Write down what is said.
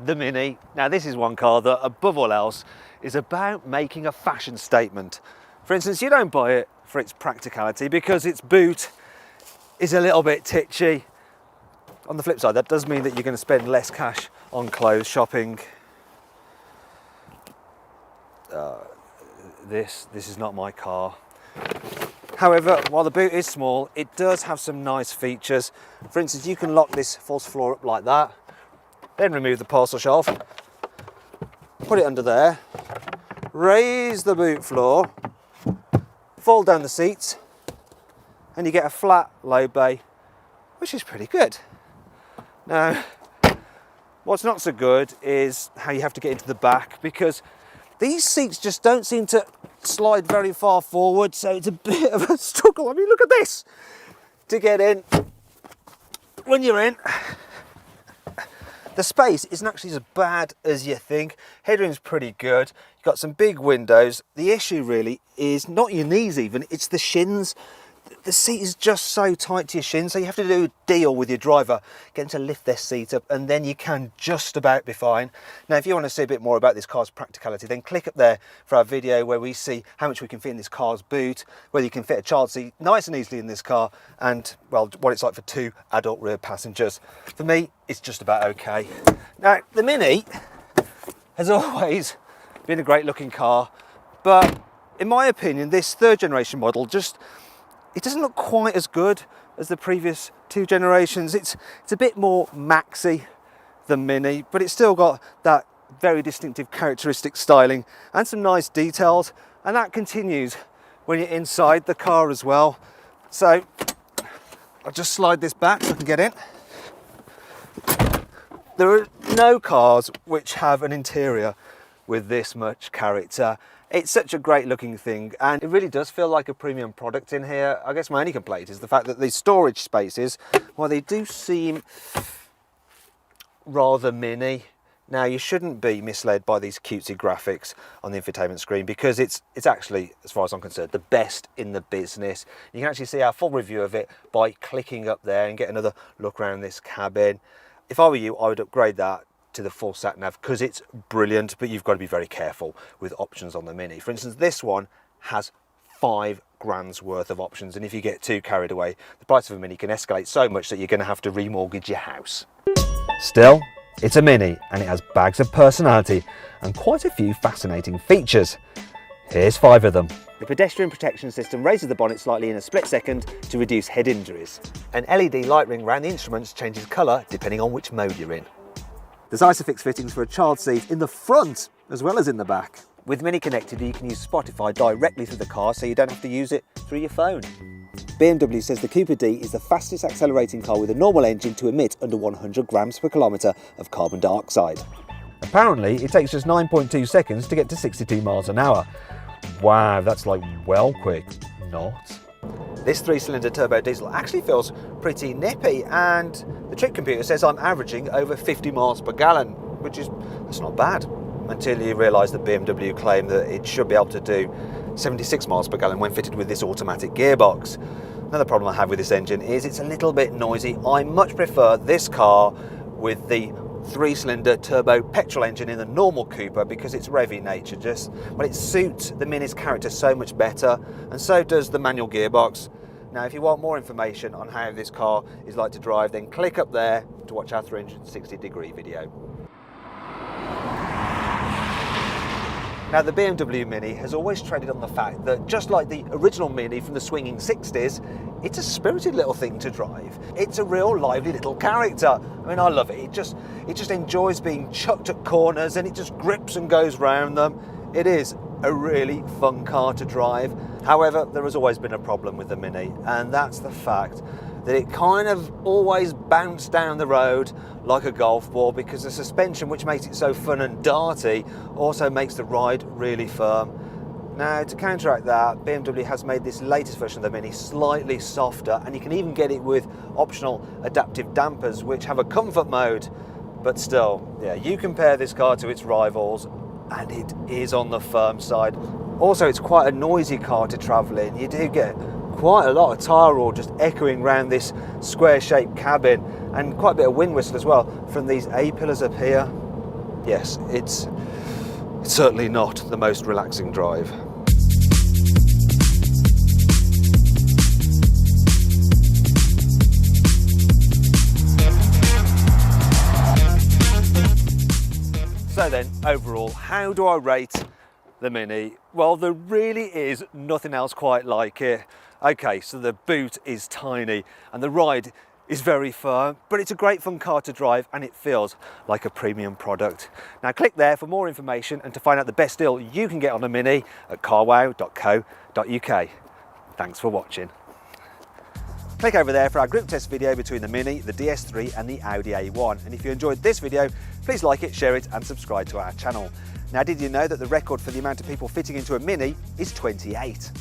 the Mini. Now this is one car that above all else is about making a fashion statement. For instance, you don't buy it for its practicality because its boot is a little bit titchy. On the flip side, that does mean that you're going to spend less cash on clothes shopping. This is not my car. However, while the boot is small, it does have some nice features. For instance, you can lock this false floor up like that, then remove the parcel shelf, put it under there, raise the boot floor, fold down the seats, and you get a flat low bay, which is pretty good. Now, what's not so good is how you have to get into the back, because these seats just don't seem to slide very far forward, so it's a bit of a struggle. I mean, look at this, to get in. When you're in, the space isn't actually as bad as you think. Headroom's pretty good. You've got some big windows. The issue really is not your knees even, it's the shins. The seat is just so tight to your shins, so you have to do a deal with your driver, get them to lift their seat up, and then you can just about be fine. Now, if you want to see a bit more about this car's practicality, then click up there for our video where we see how much we can fit in this car's boot, whether you can fit a child seat nice and easily in this car, and, well, what it's like for 2 adult rear passengers. For me, it's just about okay. Now, the Mini has always been a great looking car, but in my opinion, this 3rd generation model it doesn't look quite as good as the previous 2 generations. It's a bit more maxy than Mini, but it's still got that very distinctive characteristic styling and some nice details, and that continues when you're inside the car as well. So I'll just slide this back so I can get in. There are no cars which have an interior with this much character. It's such a great looking thing, and it really does feel like a premium product in here. I guess my only complaint is the fact that these storage spaces, well, they do seem rather mini. Now, you shouldn't be misled by these cutesy graphics on the infotainment screen, because it's actually, as far as I'm concerned, the best in the business. You can actually see our full review of it by clicking up there and get another look around this cabin. If I were you, I would upgrade that to the full sat nav because it's brilliant, but you've got to be very careful with options on the Mini. For instance, this one has 5 grand's worth of options, and if you get too carried away, the price of a Mini can escalate so much that you're going to have to remortgage your house. Still, it's a Mini, and it has bags of personality and quite a few fascinating features. Here's 5 of them. The pedestrian protection system raises the bonnet slightly in a split second to reduce head injuries. An LED light ring around the instruments changes colour depending on which mode you're in. There's ISOFIX fittings for a child seat in the front as well as in the back. With Mini Connected, you can use Spotify directly through the car, so you don't have to use it through your phone. BMW says the Cooper D is the fastest accelerating car with a normal engine to emit under 100 grams per kilometre of carbon dioxide. Apparently, it takes just 9.2 seconds to get to 62 miles an hour. Wow, that's like well quick. Not. This 3-cylinder turbo diesel actually feels pretty nippy, and the trip computer says I'm averaging over 50 miles per gallon, that's not bad, until you realise that BMW claim that it should be able to do 76 miles per gallon when fitted with this automatic gearbox. Another problem I have with this engine is it's a little bit noisy. I much prefer this car with the 3-cylinder turbo petrol engine in the normal Cooper because its revvy nature it suits the Mini's character so much better, and so does the manual gearbox. Now, if you want more information on how this car is like to drive, then click up there to watch our 360-degree video. Now, the BMW Mini has always traded on the fact that, just like the original Mini from the swinging 60s, it's a spirited little thing to drive. It's a real lively little character. I mean, I love it. It just enjoys being chucked at corners, and it just grips and goes round them. It is a really fun car to drive. However, there has always been a problem with the Mini, and that's the fact that it kind of always bounced down the road like a golf ball, because the suspension, which makes it so fun and darty, also makes the ride really firm. Now, to counteract that, BMW has made this latest version of the Mini slightly softer, and you can even get it with optional adaptive dampers which have a comfort mode. But still, yeah, you compare this car to its rivals and it is on the firm side. Also, it's quite a noisy car to travel in. You do get quite a lot of tyre roar just echoing around this square-shaped cabin, and quite a bit of wind whistle as well from these A-pillars up here. yes, it's certainly not the most relaxing drive. So then, overall, how do I rate the Mini? Well, there really is nothing else quite like it. Okay, so the boot is tiny and the ride is very firm, but it's a great fun car to drive and it feels like a premium product. Now click there for more information and to find out the best deal you can get on a Mini at carwow.co.uk. Thanks for watching. Click over there for our group test video between the Mini, the DS3 and the Audi A1. And if you enjoyed this video, please like it, share it and subscribe to our channel. Now, did you know that the record for the amount of people fitting into a Mini is 28?